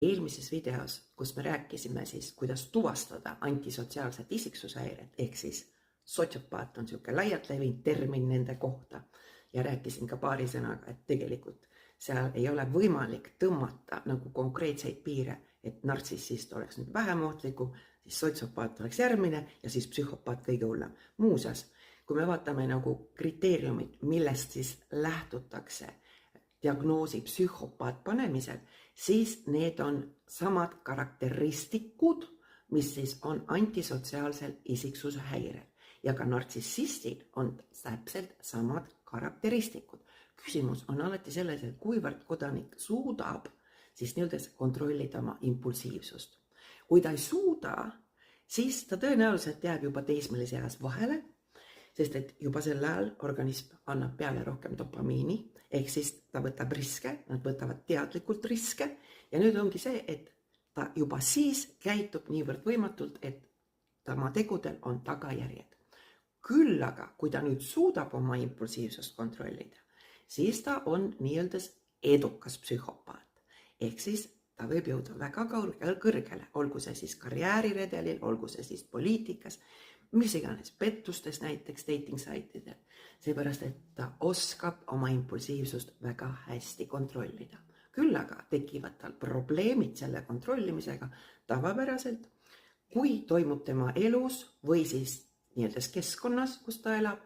Eelmises videos, kus me rääkisime siis, kuidas tuvastada antisotsiaalset isiksushäiret, ehk siis sotsiopaat on niisugune laialt levinud termin nende kohta ja rääkisin ka paari sõnaga, et tegelikult seal ei ole võimalik tõmmata nagu konkreetseid piire, et nartsissist oleks nüüd vähem ohtlikum, siis sotsiopaat oleks järgmine ja siis psühhopaat kõige hullem. Muuseas, kui me vaatame nagu kriteeriumid, millest siis lähtutakse diagnoosi psühhopaat panemisel, siis need on samad karakteristikud, mis siis on antisotsiaalsel isiksuse häirel. Ja ka nartsissistil on täpselt samad karakteristikud. Küsimus on alati selles, et kuivõrd kodanik suudab siis kontrollida oma impulsiivsust. Kui ta ei suuda, siis ta tõenäoliselt jääb juba teismelise eas vahele, sest et juba sel ajal organism annab peale rohkem dopamiini, ehk siis ta võtab riske, nad võtavad teadlikult riske ja nüüd ongi see, et ta juba siis käitub niivõrd võimatult, et tema tegudel on tagajärjed. Küll aga, kui ta nüüd suudab oma impulsiivsust kontrollida, siis ta on nii-öelda edukas psühhopaat. Ehk siis ta võib jõuda väga kõrgele, olgu see siis karjääriredelil, olgu see siis poliitikas, mis iganes, pettustes näiteks dating saitidel, seepärast, et ta oskab oma impulsiivsust väga hästi kontrollida. Küll aga tekivad tal probleemid selle kontrollimisega tavapäraselt, kui toimub tema elus või siis nii-öelda keskkonnas, kus ta elab,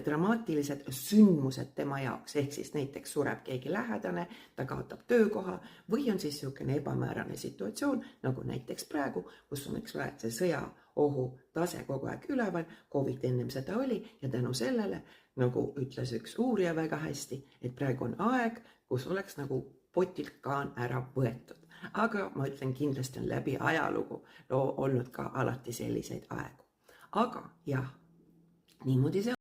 dramaatilised sündmused tema jaoks, ehk siis näiteks sureb keegi lähedane, ta kaotab töökoha või on siis niisugune ebamäärane situatsioon, nagu näiteks praegu, kus on see sõjaohu tase kogu aeg üleval, Covid ennem seda oli ja tänu sellele, nagu ütles üks uurija väga hästi, et praegu on aeg, kus oleks nagu potilt kaan ära võetud. Aga ma ütlen, kindlasti on läbi ajalugu olnud ka alati selliseid aegu. Aga jah, niimoodi see on.